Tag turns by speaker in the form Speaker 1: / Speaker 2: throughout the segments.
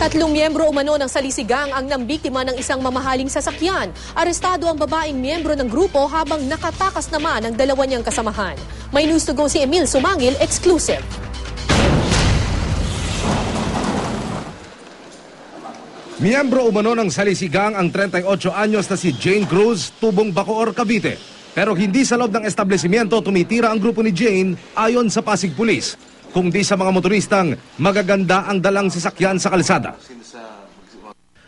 Speaker 1: Tatlong miyembro umano ng salisigang ang nambiktima ng isang mamahaling sasakyan. Arestado ang babaeng miyembro ng grupo habang nakatakas naman ang dalawa niyang kasamahan. May news to go si Emil Sumangil, exclusive.
Speaker 2: Miyembro umano ng salisigang ang 38 anyos na si Jane Cruz, Tubong Bacoor, Cavite. Pero hindi sa loob ng establishmento tumitira ang grupo ni Jane ayon sa Pasig Police, kundi sa mga motoristang magaganda ang dalang sasakyan sa kalsada.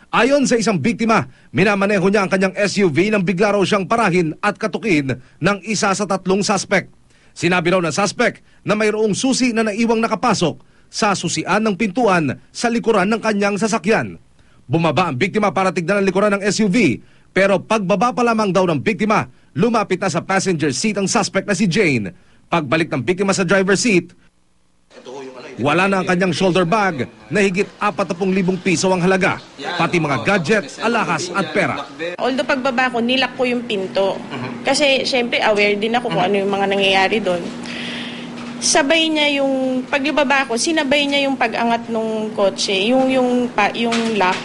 Speaker 2: Ayon sa isang biktima, minamaneho niya ang kanyang SUV nang bigla raw siyang parahin at katukin ng isa sa tatlong suspect. Sinabi raw ng suspect na mayroong susi na naiwang nakapasok sa susian ng pintuan sa likuran ng kanyang sasakyan. Bumaba ang biktima para tignan ang likuran ng SUV, pero pagbaba pa lamang daw ng biktima, lumapit na sa passenger seat ang suspect na si Jane. Pagbalik ng biktima sa driver's seat, wala na ang kanyang shoulder bag na higit 40,000 piso ang halaga, pati mga gadget, alahas at pera.
Speaker 3: Although pagbaba ko, nilak ko yung pinto. Kasi syempre aware din ako kung ano yung mga nangyayari doon. Sabay niya yung, pagbaba ko, sinabay niya yung pag-angat ng kotse, yung lock.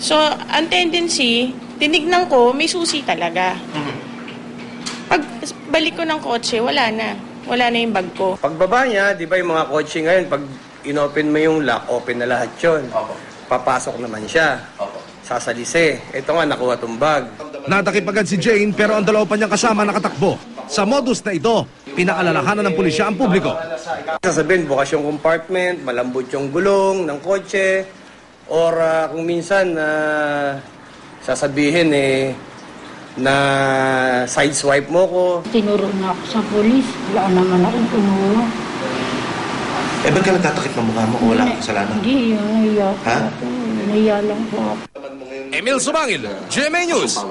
Speaker 3: So, ang tendency, tinignan ko, may susi talaga. Pagbalik ko ng kotse, wala na. Wala na yung bag ko.
Speaker 4: Pagbaba niya, di ba yung mga kotse ngayon, pag inopen mo yung lock, open na lahat yun. Papasok naman siya. Sasalise. Ito nga, nakuha tong bag.
Speaker 2: Natakip agad si Jane pero ang dalawa pa niyang kasama nakatakbo. Sa modus na ito, pinaalalahanan ng pulisya ang publiko.
Speaker 4: Sasabihin, bukas yung compartment, malambot yung gulong ng kotse, or kung minsan, sasabihin na sideswipe mo ko.
Speaker 5: Tinuro na ako sa polis. Wala naman akong kinuha.
Speaker 6: Ba't ka nagtatakip ng mukha mo o wala kang kasalanan?
Speaker 5: Hindi, nahiya
Speaker 6: Ha?
Speaker 5: Nahiya lang po ako.
Speaker 2: Emil Sumangil, GMA News.